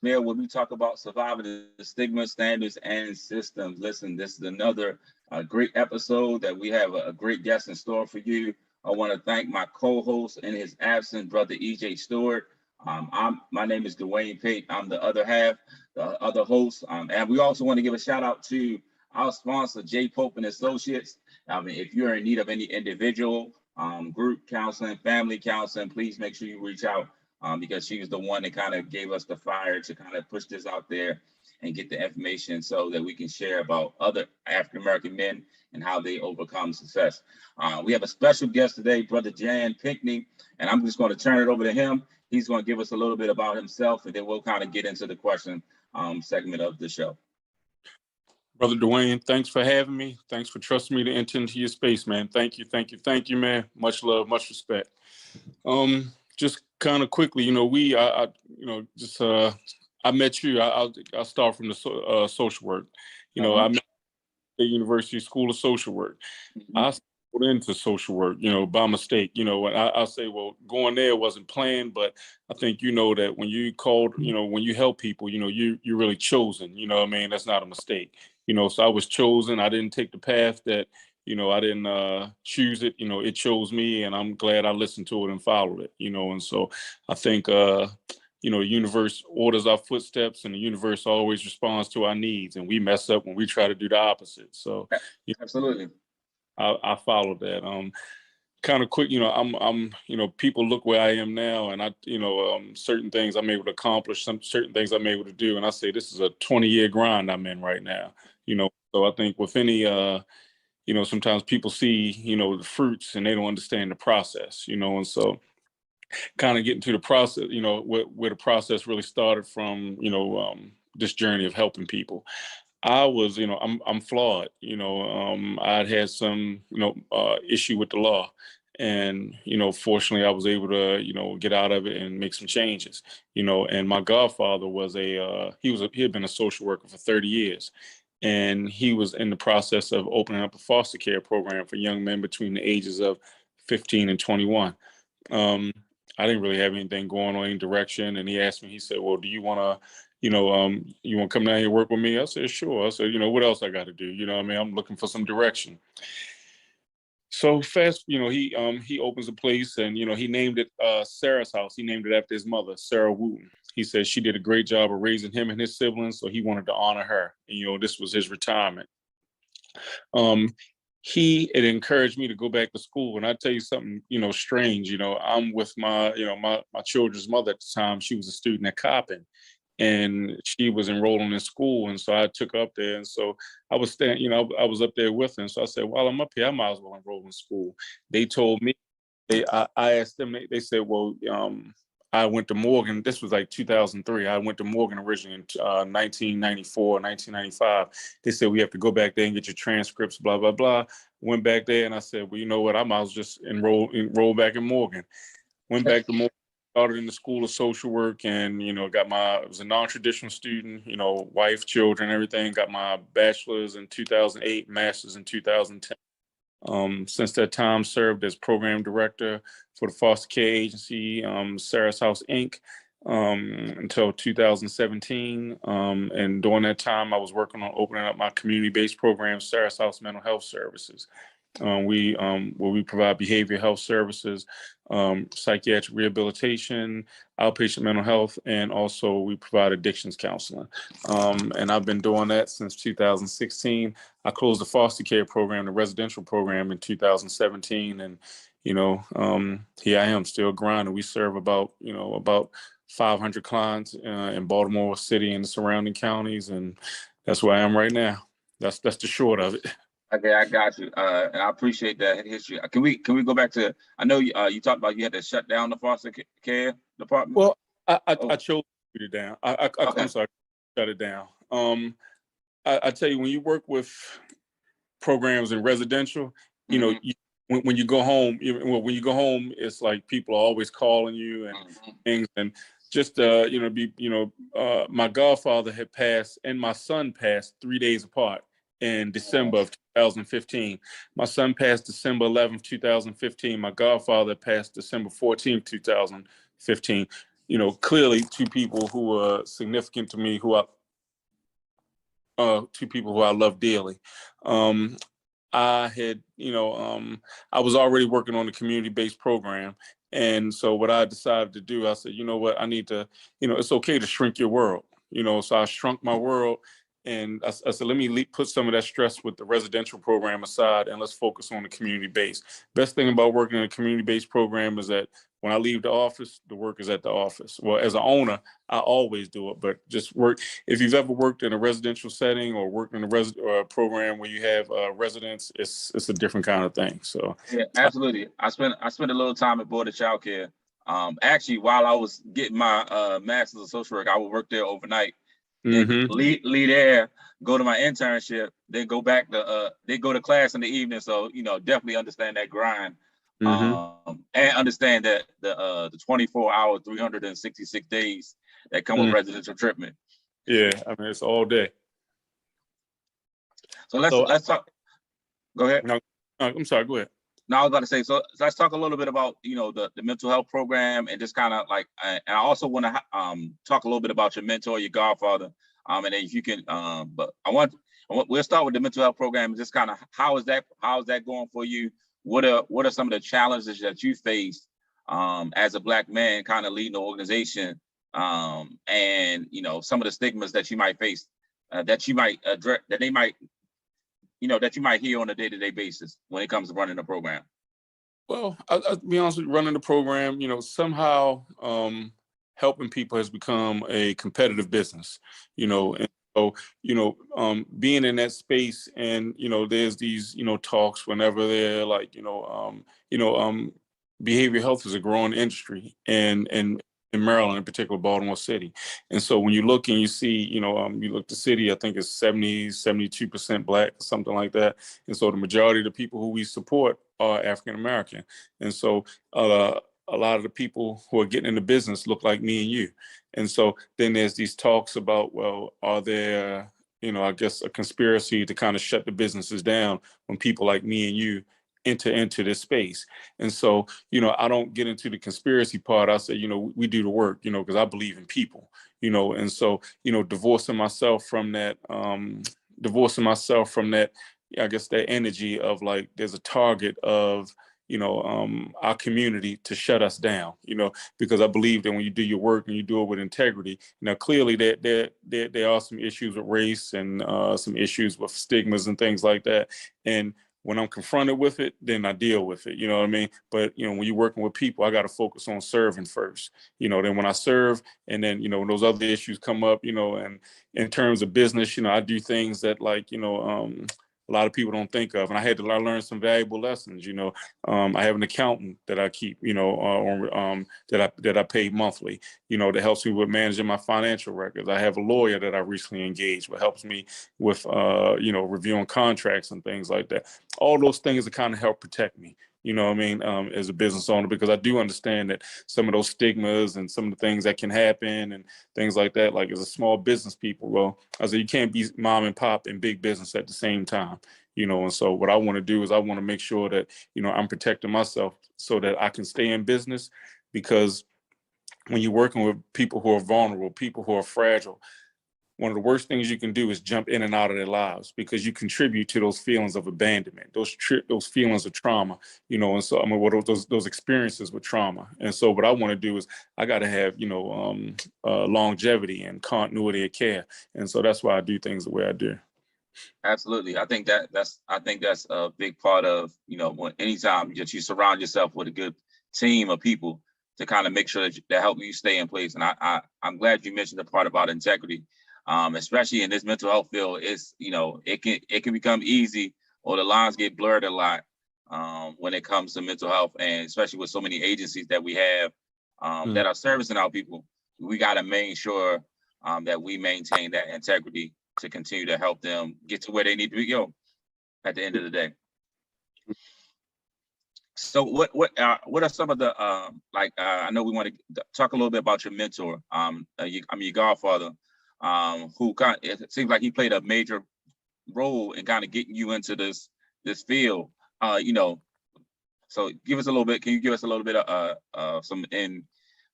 where we talk about surviving the stigma, standards, and systems. Listen, this is another great episode that we have a great guest in store for you. I want to thank my co-host in his absence, Brother EJ Stewart. My name is Dwayne Pate. I'm the other half, the other host. And we also want to give a shout out to our sponsor, J. Pope and Associates. If you're in need of any individual, group counseling, family counseling, please make sure you reach out because she was the one that kind of gave us the fire to kind of push this out there and get the information so that we can share about other African-American men and how they overcome success. We have a special guest today, Brother Jan Pinkney, and I'm just going to turn it over to him. He's going to give us a little bit about himself, and then we'll kind of get into the question segment of the show. Brother Dwayne, thanks for having me. Thanks for trusting me to enter into your space, man. Thank you, man. Much love, much respect. Just kind of quickly, I met you. I'll start from the social work. I met the University School of Social Work. I stumbled into social work, by mistake. And I'll say, well, going there wasn't planned, but I think that when you called, when you help people, you're really chosen. That's not a mistake. So I was chosen. I didn't take the path that I didn't choose it. It chose me, and I'm glad I listened to it and followed it. And so I think the universe orders our footsteps, and the universe always responds to our needs, and we mess up when we try to do the opposite. So absolutely, I followed that. Kind of quick, I'm people look where I am now, and I, certain things I'm able to accomplish, certain things I'm able to do, and I say this is a 20-year grind I'm in right now. So I think with any sometimes people see, the fruits and they don't understand the process, and so kind of getting to the process, where the process really started from, this journey of helping people. I was, I'm flawed, I'd had some, issue with the law. And, fortunately I was able to, get out of it and make some changes, and my godfather was he had been a social worker for 30 years. And he was in the process of opening up a foster care program for young men between the ages of 15 and 21. I didn't really have anything going on in direction. And he asked me, he said, well, do you want to, you want to come down here and work with me? I said, sure. I said, what else I got to do? I'm looking for some direction. So fast, he opens a place, and, he named it Sarah's House. He named it after his mother, Sarah Wooten. He said she did a great job of raising him and his siblings, so he wanted to honor her. And, this was his retirement. He had encouraged me to go back to school. And I tell you something, strange, I'm with my children's mother at the time. She was a student at Coppin, and she was enrolling in school. And so I took her up there. And so I was I was up there with her. And so I said, while I'm up here, I might as well enroll in school. They told me, I asked them, they said, well, I went to Morgan. This was like 2003. I went to Morgan originally in 1994, 1995. They said, we have to go back there and get your transcripts, blah, blah, blah. Went back there, and I said, well, you know what? I might as well just enroll back in Morgan. Went back to Morgan, started in the School of Social Work, and, I was a non-traditional student, wife, children, everything. Got my bachelor's in 2008, master's in 2010. Since that time, served as program director for the foster care agency, Sarah's House, Inc., until 2017. And during that time, I was working on opening up my community-based program, Sarah's House Mental Health Services. Where we provide behavioral health services, psychiatric rehabilitation, outpatient mental health, and also we provide addictions counseling. And I've been doing that since 2016. I closed the foster care program, the residential program, in 2017. And, here I am still grinding. We serve about 500 clients in Baltimore City and the surrounding counties. And that's where I am right now. That's the short of it. Okay, I got you, and I appreciate that history. Can we go back to? I know you talked about you had to shut down the foster care department. Well, I chose to shut it down. Okay. I'm sorry, shut it down. I tell you, when you work with programs in residential, when you go home, it's like people are always calling you and things, and just my godfather had passed and my son passed 3 days apart in December of 2015. My son passed December 11th, 2015. My godfather passed December 14th, 2015. clearly two people who are significant to me, two people who I love dearly. I had, I was already working on the community-based program. And so what I decided to do, I said, you know what, I need to, it's okay to shrink your world, so I shrunk my world. And I said, let me put some of that stress with the residential program aside and let's focus on the community base. Best thing about working in a community based program is that when I leave the office, the work is at the office. Well, as an owner, I always do it, but just work. If you've ever worked in a residential setting or worked in a program where you have residents, it's a different kind of thing. So yeah, absolutely. I spent a little time at Board of Child Care. Actually, while I was getting my master's of social work, I would work there overnight. Then leave there, go to my internship, then go back to then go to class in the evening. So definitely understand that grind, and understand that the 24-hour, 366 days that come with residential treatment. Yeah, I mean it's all day. So let's talk. Go ahead. No, I'm sorry. Go ahead. No, I was about to say, so let's talk a little bit about, the mental health program and just kind of like, and I also want to talk a little bit about your mentor, your godfather, and then if you can, but we'll start with the mental health program and just kind of how is that going for you? What are some of the challenges that you faced as a Black man, kind of leading the organization, and some of the stigmas that you might face, that you might address, that they might that you might hear on a day-to-day basis when it comes to running a program? Well, I'll be honest with you, running the program, somehow helping people has become a competitive business, and so, being in that space and, there's these, talks whenever they're like, behavioral health is a growing industry and in Maryland, in particular, Baltimore City. And so when you look and you see, you look the city, I think it's 72% Black, something like that. And so the majority of the people who we support are African American. And so a lot of the people who are getting into business look like me and you. And so then there's these talks about, well, are there, I guess a conspiracy to kind of shut the businesses down when people like me and you enter into this space. And so, I don't get into the conspiracy part. I say, we do the work, because I believe in people, and so, divorcing myself from that, I guess that energy of like, there's a target of, our community to shut us down, because I believe that when you do your work and you do it with integrity, now clearly there are some issues with race and some issues with stigmas and things like that. And when I'm confronted with it, then I deal with it. You know what I mean? But, when you're working with people, I got to focus on serving first. Then when I serve and then, when those other issues come up, and in terms of business, I do things that like, a lot of people don't think of. And I learn some valuable lessons. I have an accountant that I keep, that I pay monthly, that helps me with managing my financial records. I have a lawyer that I recently engaged, that helps me with, reviewing contracts and things like that. All those things that kind of help protect me, as a business owner, because I do understand that some of those stigmas and some of the things that can happen and things like that, like as a small business people, well, I said, you can't be mom and pop and big business at the same time, and so what I want to do is I want to make sure that, I'm protecting myself so that I can stay in business, because when you're working with people who are vulnerable, people who are fragile, one of the worst things you can do is jump in and out of their lives, because you contribute to those feelings of abandonment, those feelings of trauma, and so what those experiences with trauma. And so what I want to do is I got to have, longevity and continuity of care. And so that's why I do things the way I do. Absolutely. I think that's a big part of, when anytime that you surround yourself with a good team of people to kind of make sure that help you stay in place. And I'm glad you mentioned the part about integrity. Especially in this mental health field, it's, it can become easy, or the lines get blurred a lot when it comes to mental health, and especially with so many agencies that we have that are servicing our people. We got to make sure that we maintain that integrity to continue to help them get to where they need to go at the end of the day. So what are some of the I know we want to talk a little bit about your mentor, your godfather, who it seems like he played a major role in kind of getting you into this field. So give us a little bit. Can you give us a little bit of some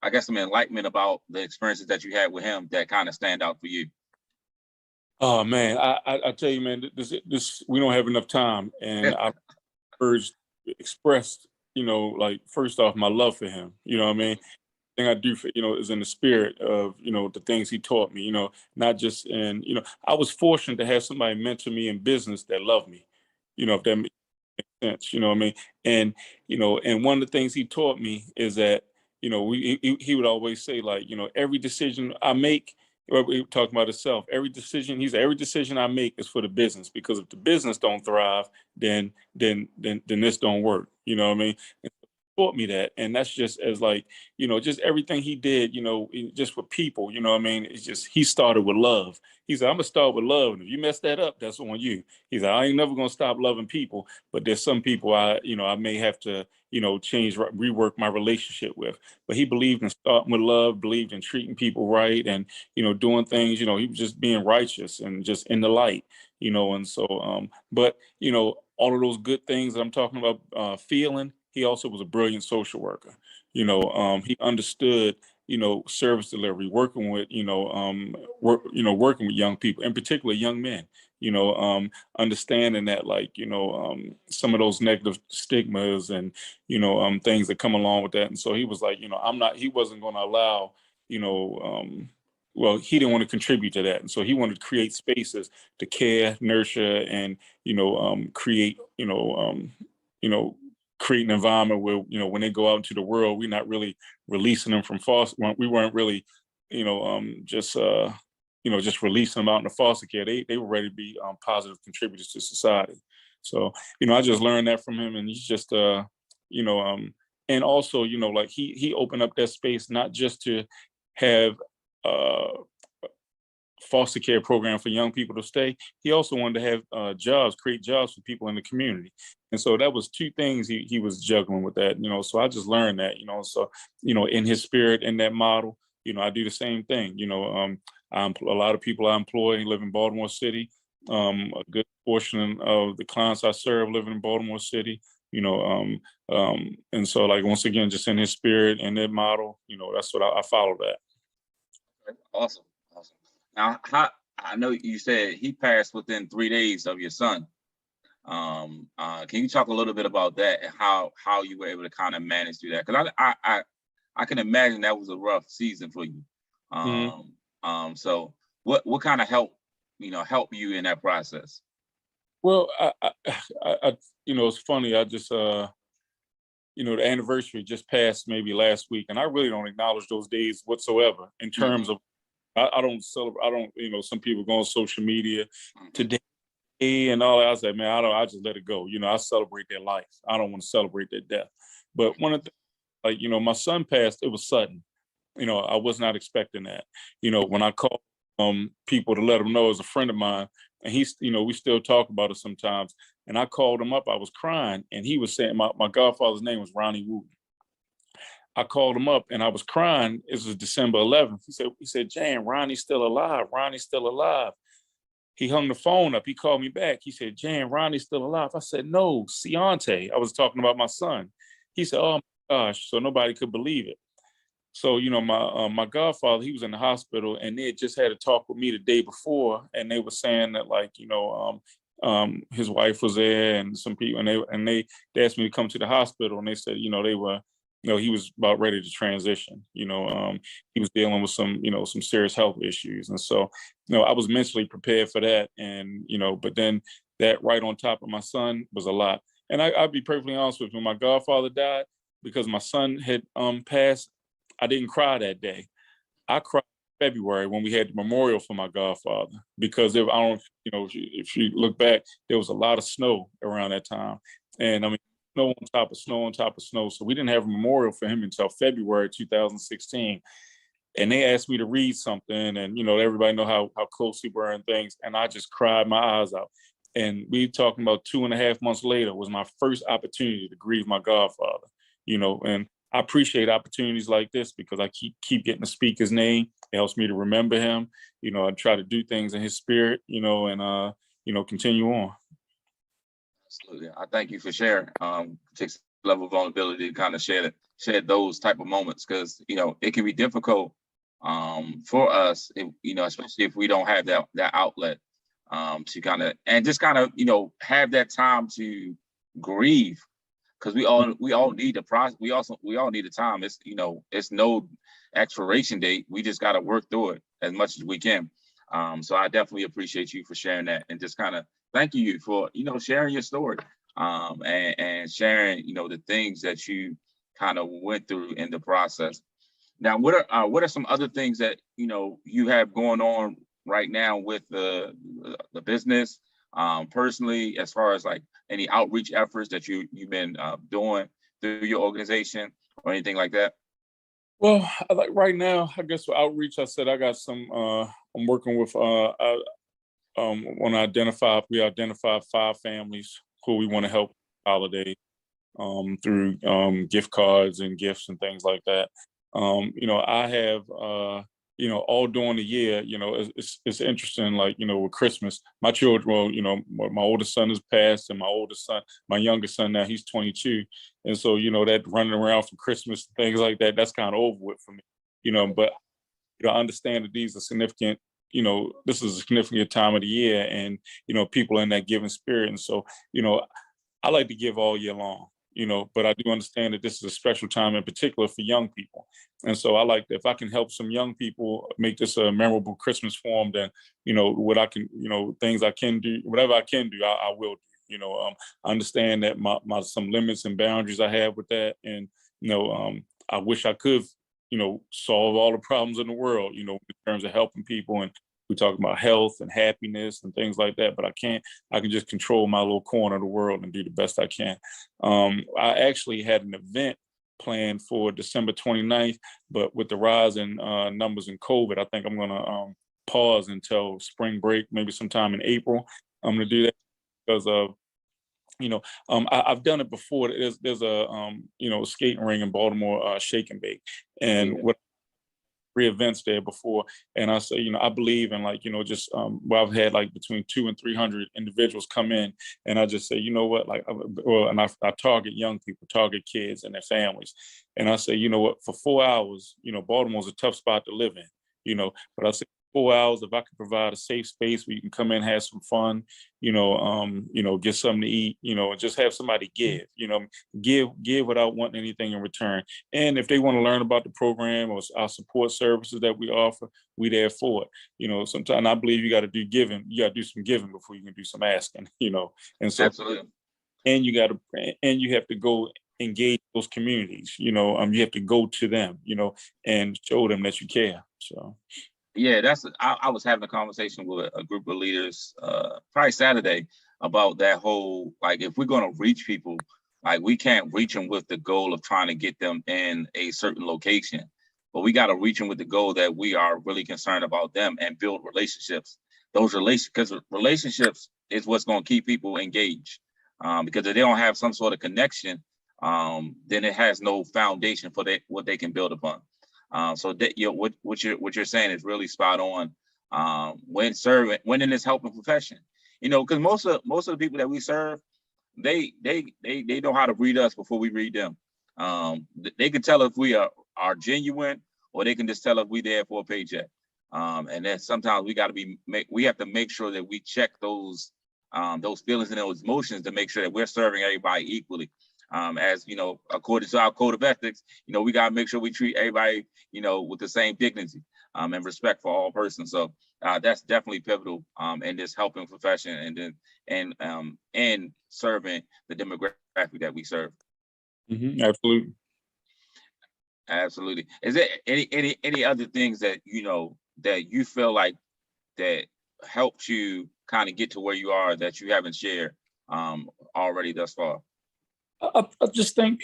I guess, some enlightenment about the experiences that you had with him that kind of stand out for you? Oh man, I tell you, man, this we don't have enough time, and I first expressed, like first off, my love for him. You know what I mean? Thing I do for is in the spirit of the things he taught me. Not just in I was fortunate to have somebody mentor me in business that loved me. If that makes sense. You know what I mean? And and one of the things he taught me is that he would always say, like, every decision I make. Well, we were talking about himself. Every decision, he said, every decision I make is for the business, because if the business don't thrive, then this don't work. You know what I mean? Taught me that, and that's just as, like, just everything he did, just for people. You know what I mean? It's just, he started with love. He said, I'm gonna start with love, and if you mess that up, that's on you. He said, I ain't never gonna stop loving people, but there's some people I may have to change, rework my relationship with. But he believed in starting with love, believed in treating people right, and doing things. He was just being righteous and just in the light. And so but all of those good things that I'm talking about, feeling, he also was a brilliant social worker. He understood, service delivery, working with, working with young people, in particular young men. Understanding that, like, some of those negative stigmas and things that come along with that. And so he was like, he wasn't going to allow, well, he didn't want to contribute to that, and so he wanted to create spaces to care, nurture, and create, you know, create an environment where when they go out into the world, we're not really releasing them from foster. We weren't really, just releasing them out into foster care. They were ready to be positive contributors to society. So I just learned that from him, and he's just and also like he opened up that space not just to have uh foster care program for young people to stay. He also wanted to have jobs, create jobs for people in the community. And so that was two things he was juggling with that. So I just learned that. So in his spirit, in that model, I do the same thing. A lot of people I employ live in Baltimore City. A good portion of the clients I serve live in Baltimore City. And so, like, once again, just in his spirit and that model, that's what I follow that. Awesome. Awesome. Now, I know you said he passed within 3 days of your son. Can you talk a little bit about that and how you were able to kind of manage through that? Because I can imagine that was a rough season for you. So what kind of help you in that process? Well, it's funny. I just the anniversary just passed maybe last week, and I really don't acknowledge those days whatsoever in terms of, I don't celebrate. I don't, some people go on social media today and all that. I say, man, I just let it go. I celebrate their life. I don't want to celebrate their death. But one of the, like, my son passed, it was sudden. I was not expecting that. When I called people to let them know, as a friend of mine, and he's, we still talk about it sometimes. And I called him up, I was crying, and he was saying, my godfather's name was Ronnie Wooten. I called him up and I was crying. It was December 11th. He said, Jan, Ronnie's still alive. Ronnie's still alive. He hung the phone up. He called me back. He said, Jan, Ronnie's still alive. I said, no, Ciante. I was talking about my son. He said, oh my gosh. So nobody could believe it. So, my godfather, he was in the hospital, and they had just had a talk with me the day before, and they were saying that, like, his wife was there and some people, and they asked me to come to the hospital, and they said, they were, he was about ready to transition. He was dealing with some serious health issues. And so, I was mentally prepared for that. And, but then that right on top of my son was a lot. And I'll be perfectly honest with you, when my godfather died, because my son had passed, I didn't cry that day. I cried in February when we had the memorial for my godfather, because I don't, if you look back, there was a lot of snow around that time. And I mean, snow on top of snow on top of snow. So we didn't have a memorial for him until February 2016. And they asked me to read something, and everybody know how close we were and things. And I just cried my eyes out. And we talking about 2.5 months later was my first opportunity to grieve my godfather. And I appreciate opportunities like this, because I keep getting to speak his name. It helps me to remember him. I try to do things in his spirit, and continue on. Absolutely. I thank you for sharing. Takes a level of vulnerability to kind of share share those type of moments, because it can be difficult for us, if, especially if we don't have that outlet to kind of have that time to grieve, because we all need the process. We all need the time. It's no expiration date. We just got to work through it as much as we can. So I definitely appreciate you for sharing that, and just kind of thanking you for sharing your story, and sharing the things that you kind of went through in the process. Now, what are some other things that you have going on right now with the business, personally, as far as like any outreach efforts that you've been doing through your organization or anything like that? Well, like right now, I guess for outreach, I said I got some. I'm working with. Want to identify. We identified 5 families who we want to help holiday through gift cards and gifts and things like that. I have all during the year, it's interesting, like, with Christmas, my children, well, my oldest son has passed, and my youngest son now, he's 22. And so, that running around for Christmas and things like that, that's kind of over with for me, but I understand that these are significant, this is a significant time of the year, and, people in that giving spirit. And so, I like to give all year long, but I do understand that this is a special time in particular for young people. And so I like that if I can help some young people make this a memorable Christmas for them, then, what I can, things I can do, whatever I can do, I will do. I understand that my some limits and boundaries I have with that. And, I wish I could, solve all the problems in the world, in terms of helping people. And we talk about health and happiness and things like that, but I can't. I can just control my little corner of the world and do the best I can. I actually had an event planned for December 29th, but with the rise in numbers in COVID, I think I'm going to pause until spring break, maybe sometime in April. I'm going to do that because of, I've done it before. There's a skating ring in Baltimore, Shake and Bake, and what 3 events there before. And I say, I believe in, like, just where I've had like between 200 and 300 individuals come in, and I just say, what, like, I target young people, target kids and their families, and I say, what, for 4 hours, Baltimore's a tough spot to live in, but I say 4 hours, if I can provide a safe space where you can come in, have some fun, get something to eat, and just have somebody give without wanting anything in return. And if they want to learn about the program or our support services that we offer, we there for it. Sometimes I believe you got to do giving. You got to do some giving before you can do some asking. And so, Absolutely. and you have to go engage those communities. You have to go to them. And show them that you care. So. Yeah, I was having a conversation with a group of leaders probably Saturday about that whole, like, if we're going to reach people, like, we can't reach them with the goal of trying to get them in a certain location, but we got to reach them with the goal that we are really concerned about them and build relationships. Because relationships is what's going to keep people engaged. Because if they don't have some sort of connection, then it has no foundation for what they can build upon. So that what you're saying is really spot on. When in this helping profession, because most of the people that we serve, they know how to read us before we read them. They can tell if we are genuine, or they can just tell if we there for a paycheck. And then sometimes we have to make sure that we check those feelings and those emotions to make sure that we're serving everybody equally. As according to our code of ethics, we got to make sure we treat everybody, with the same dignity and respect for all persons. So that's definitely pivotal in this helping profession, and serving the demographic that we serve. Mm-hmm, absolutely. Absolutely. Is there any other things that that you feel like that helped you kind of get to where you are that you haven't shared already thus far? I just think,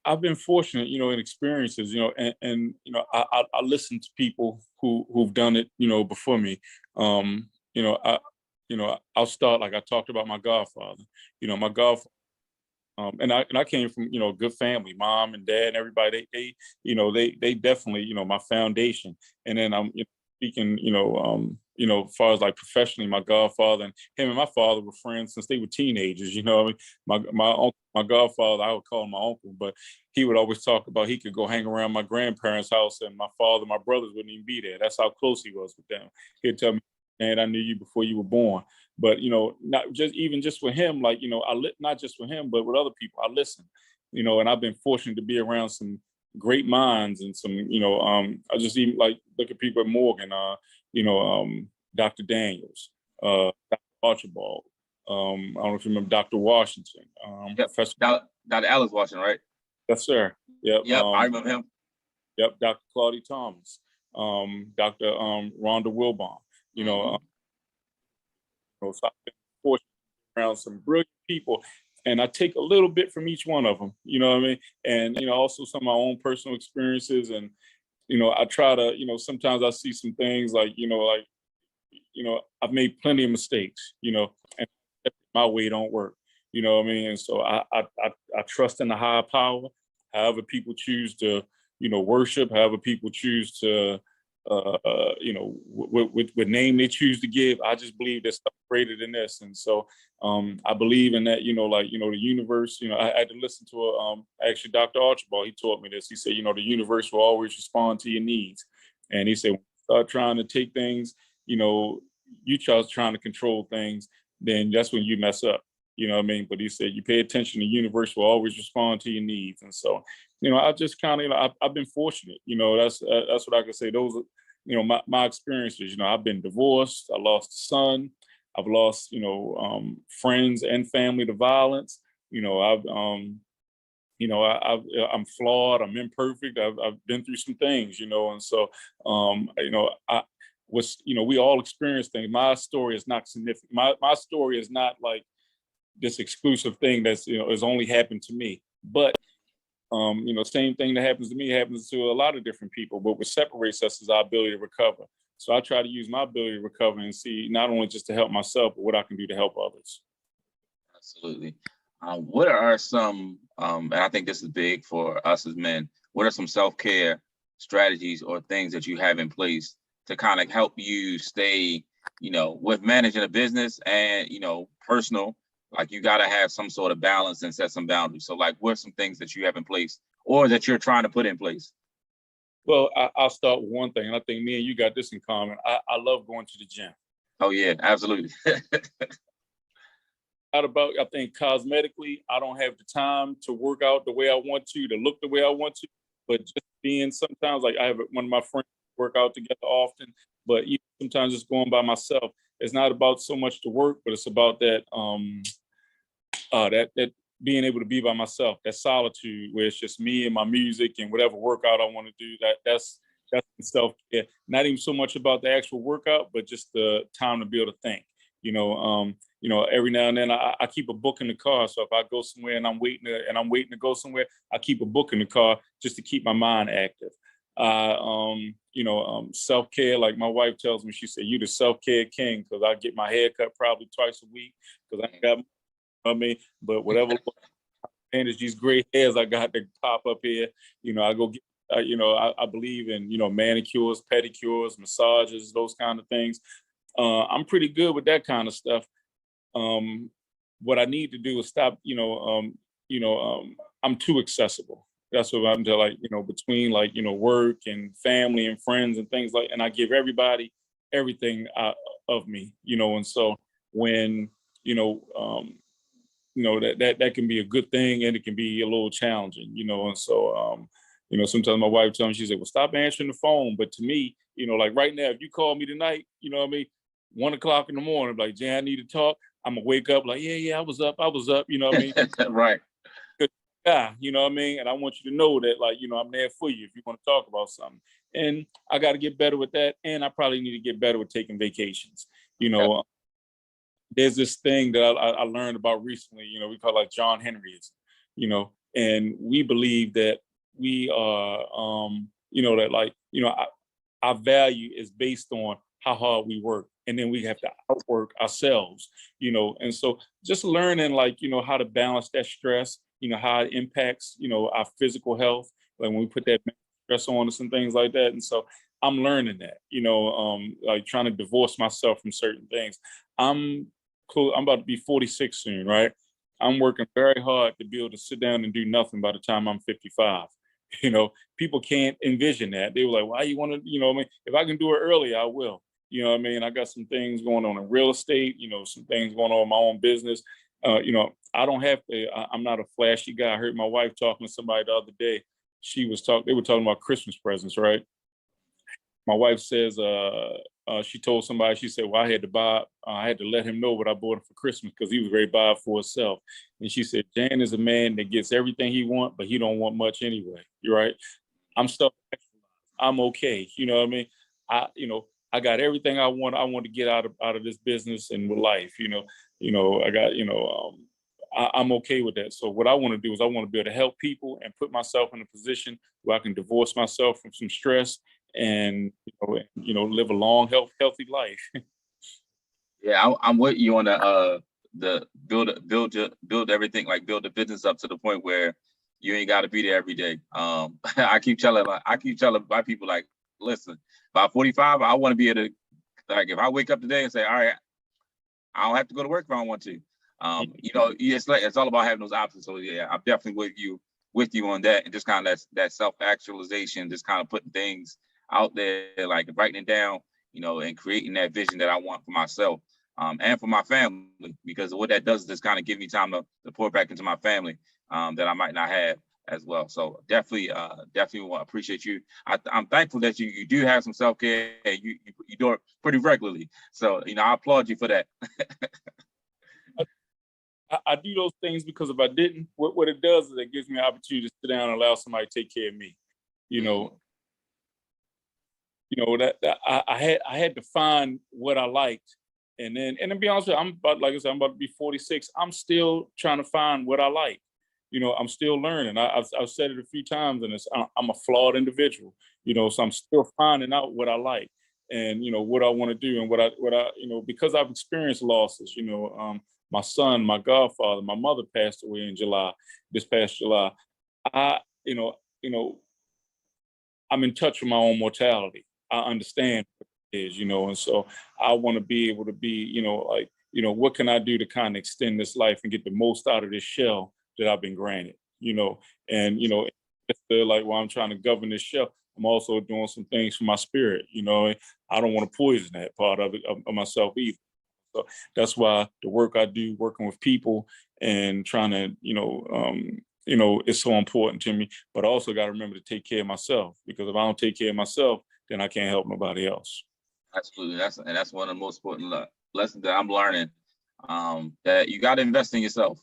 I've been fortunate, in experiences, and I listen to people who've done it, before me. I'll start, like I talked about my godfather. My godfather, and I came from, a good family, mom and dad and everybody. They definitely, my foundation. And then I'm speaking, as far as like professionally, my godfather and him and my father were friends since they were teenagers. I mean, my godfather, I would call him my uncle, but he would always talk about he could go hang around my grandparents' house, and my father, my brothers wouldn't even be there. That's how close he was with them. He'd tell me, "Man, I knew you before you were born." But not just with him, like not just with him, but with other people, I listen. And I've been fortunate to be around some great minds and some, I just even like look at people at Morgan, Dr. Daniels, Dr. Archibald. I don't know if you remember Dr. Washington, Yep. Professor. Dr. Alice Washington, right? Yes, sir. Yep. Yep, I remember him. Yep, Dr. Claudia Thomas, Dr. Rhonda Wilbon. So I've been fortunate around some brilliant people, and I take a little bit from each one of them. You know what I mean? And also some of my own personal experiences, and I try to, sometimes I see some things like, I've made plenty of mistakes, and my way don't work. You know what I mean? And so I trust in the higher power. However people choose to, worship, however people choose to, what name they choose to give. I just believe there's something greater than this. And so I believe in that, the universe, I had to listen to actually Dr. Archibald, he taught me this. He said, the universe will always respond to your needs. And he said, when you start trying to take things, you start trying to control things, then that's when you mess up. You know what I mean? But he said, you pay attention, the universe will always respond to your needs. And so, I just kind of, I've been fortunate. That's what I could say. Those are, my experiences. I've been divorced. I lost a son. I've lost, friends and family to violence. I'm flawed. I'm imperfect. I've been through some things, and so, we all experience things. My story is not significant. My story is not like this exclusive thing that's, has only happened to me. But, same thing that happens to me happens to a lot of different people. But what separates us is our ability to recover. So I try to use my ability to recover and see not only just to help myself, but what I can do to help others. Absolutely. What are some, and I think this is big for us as men, what are some self-care strategies or things that you have in place to kind of help you stay, with managing a business and, personal, like you got to have some sort of balance and set some boundaries. So like, what are some things that you have in place or that you're trying to put in place? Well, I'll start with one thing, and I think me and you got this in common. I love going to the gym. Oh yeah, absolutely. Not about, I think cosmetically, I don't have the time to work out the way I want to look the way I want to, but just being sometimes like I have one of my friends work out together often, but even sometimes just going by myself. It's not about so much the work, but it's about that that being able to be by myself, that solitude where it's just me and my music and whatever workout I want to do. That's self-care. Not even so much about the actual workout, but just the time to be able to think. Every now and then I keep a book in the car. So if I go somewhere and I'm waiting to go somewhere, I keep a book in the car just to keep my mind active. Self-care, like my wife tells me, she said, "You the self-care king," because I get my hair cut probably twice a week because I got, but whatever manage these gray hairs I got to pop up here, I go get, I believe in, manicures, pedicures, massages, those kind of things. I'm pretty good with that kind of stuff. What I need to do is stop, I'm too accessible. That's what I'm to like, between like, work and family and friends and things like, and I give everybody everything of me, and so when, that can be a good thing and it can be a little challenging, and so, sometimes my wife tells me, she said, "Well, stop answering the phone." But to me, like right now, if you call me tonight, 1:00 in the morning, like, "Jay, I need to talk." I'm gonna wake up like, yeah, I was up, Right. Good guy, and I want you to know that, like, I'm there for you if you want to talk about something. And I got to get better with that, and I probably need to get better with taking vacations. Yep. There's this thing that I learned about recently, we call like John Henryism, and we believe that we are, that like, our value is based on how hard we work. And then we have to outwork ourselves, and so just learning like, how to balance that stress, how it impacts, our physical health, like when we put that stress on us and things like that. And so I'm learning that, like trying to divorce myself from certain things. I'm cool. I'm about to be 46 soon, right? I'm working very hard to be able to sit down and do nothing by the time I'm 55. You know, people can't envision that. They were like, why you want to, I mean, if I can do it early, I will. You know what I mean? I got some things going on in real estate, some things going on in my own business. I don't have to, I'm not a flashy guy. I heard my wife talking to somebody the other day. They were talking about Christmas presents, right? My wife says, she told somebody, she said, well, I had to let him know what I bought him for Christmas because he was ready to buy it for himself. And she said, Jan is a man that gets everything he wants, but he don't want much anyway. You're right. I'm stuck. I'm okay. You know what I mean? I got everything I want. I want to get out of this business and with life. I got, I'm okay with that. So what I want to do is I want to be able to help people and put myself in a position where I can divorce myself from some stress and live a long, healthy life. Yeah, I'm with you on the build everything, like build the business up to the point where you ain't got to be there every day. I keep telling my people, like, listen, by 45, I want to be able to, like, if I wake up today and say, all right, I don't have to go to work if I don't want to. It's all about having those options. So yeah, I'm definitely with you on that, and just kind of that self-actualization, just kind of putting things out there, like writing it down, and creating that vision that I want for myself, and for my family, because what that does is just kind of give me time to pour back into my family, that I might not have as well. So definitely want to appreciate you. I'm thankful that you do have some self-care, and you do it pretty regularly. So, I applaud you for that. I do those things because if I didn't, what it does is it gives me an opportunity to sit down and allow somebody to take care of me. That I had to find what I liked, and to be honest with you, I'm about to be 46. I'm still trying to find what I like. I'm still learning. I've said it a few times, and I'm a flawed individual. So I'm still finding out what I like, and what I want to do, and what I because I've experienced losses. My son, my godfather, my mother passed away in this past July. I, you know, you know, I'm in touch with my own mortality. I understand what it is, and so I want to be able to be, what can I do to kind of extend this life and get the most out of this shell that I've been granted, and like while I'm trying to govern this shell, I'm also doing some things for my spirit, I don't want to poison that part of it of myself either. So that's why the work I do, working with people and trying to, it's so important to me. But I also got to remember to take care of myself, because if I don't take care of myself, then I can't help nobody else. Absolutely. That's one of the most important lessons that I'm learning. That you got to invest in yourself.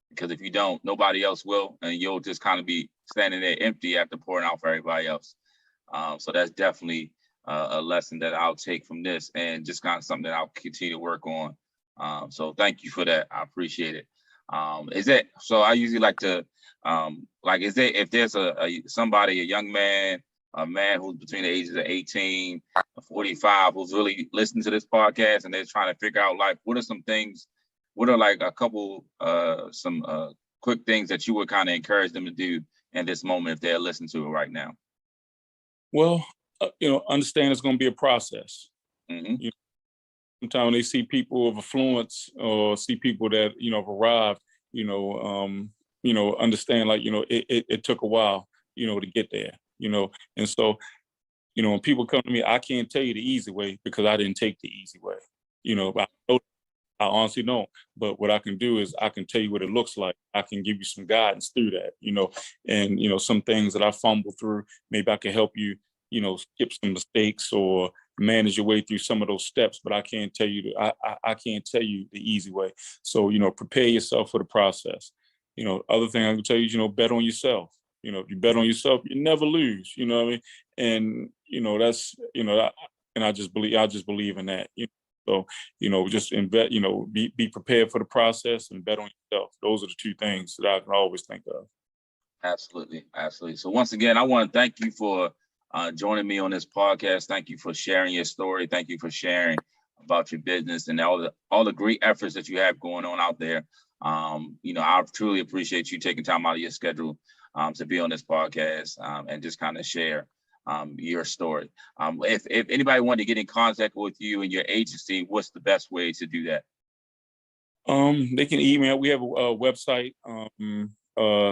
Because if you don't, nobody else will, and you'll just kind of be standing there empty after pouring out for everybody else. So that's definitely a lesson that I'll take from this, and just kind of something that I'll continue to work on. So thank you for that. I appreciate it. So I usually like to, if there's a young man, a man who's between the ages of 18 and 45, who's really listening to this podcast and they're trying to figure out life, what are like a couple, some quick things that you would kind of encourage them to do in this moment if they're listening to it right now? Well, understand it's going to be a process. Mm-hmm. Sometimes when they see people of affluence or see people that have arrived, understand, like, it took a while, to get there, and so when people come to me, I can't tell you the easy way because I didn't take the easy way. I honestly don't. But what I can do is I can tell you what it looks like. I can give you some guidance through that, and some things that I fumble through. Maybe I can help you, skip some mistakes or manage your way through some of those steps. But I can't tell you I can't tell you the easy way. So prepare yourself for the process. Other thing I can tell you, bet on yourself. If you bet on yourself, you never lose. You know what I mean? And that's and I just believe in that. So, just invest, be prepared for the process and bet on yourself. Those are the two things that I can always think of. Absolutely. Absolutely. So once again, I want to thank you for joining me on this podcast. Thank you for sharing your story. Thank you for sharing about your business and all the great efforts that you have going on out there. I truly appreciate you taking time out of your schedule to be on this podcast and just kind of share your story. If anybody wanted to get in contact with you and your agency, what's the best way to do that? They can email. We have a website,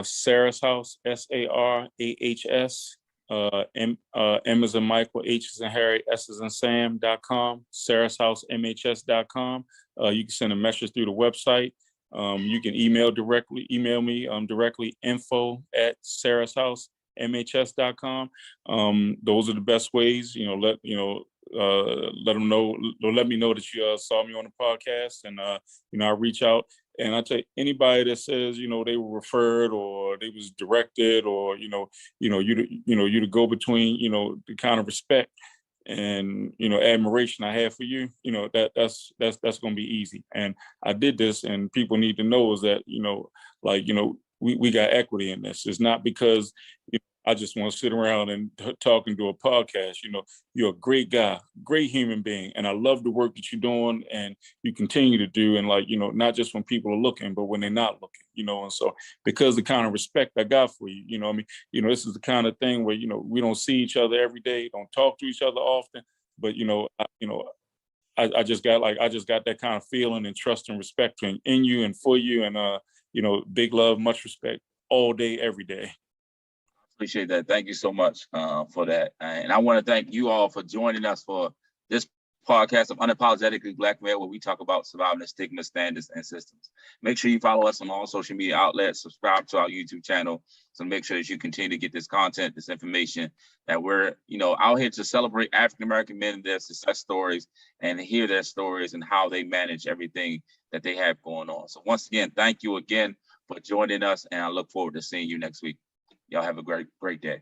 Sarah's House, SARAHS, M as in Michael, H as in Harry, S as in Sam.com, Sarah's House, MHS.com. You can send a message through the website. You can email me directly, info@Sarah's House, MHS.com. Those are the best ways. Let them know. Let me know that you saw me on the podcast, and I reach out. And I tell you, anybody that says they were referred or they was directed, or you the go between, the kind of respect and admiration I have for you, that's going to be easy. And I did this, and people need to know is that we got equity in this. It's not because I just want to sit around and talk and do a podcast. You're a great guy, great human being, and I love the work that you're doing and you continue to do. And not just when people are looking, but when they're not looking. And so because the kind of respect I got for you, this is the kind of thing where we don't see each other every day, don't talk to each other often, but I just got that kind of feeling and trust and respect in you and for you, and big love, much respect all day, every day. Appreciate that. Thank you so much for that. And I want to thank you all for joining us for this podcast of Unapologetically Black Male, where we talk about surviving the stigma, standards, and systems. Make sure you follow us on all social media outlets, subscribe to our YouTube channel, so make sure that you continue to get this content, this information, that we're out here to celebrate African-American men and their success stories and hear their stories and how they manage everything that they have going on. So once again, thank you again for joining us, and I look forward to seeing you next week. Y'all have a great day.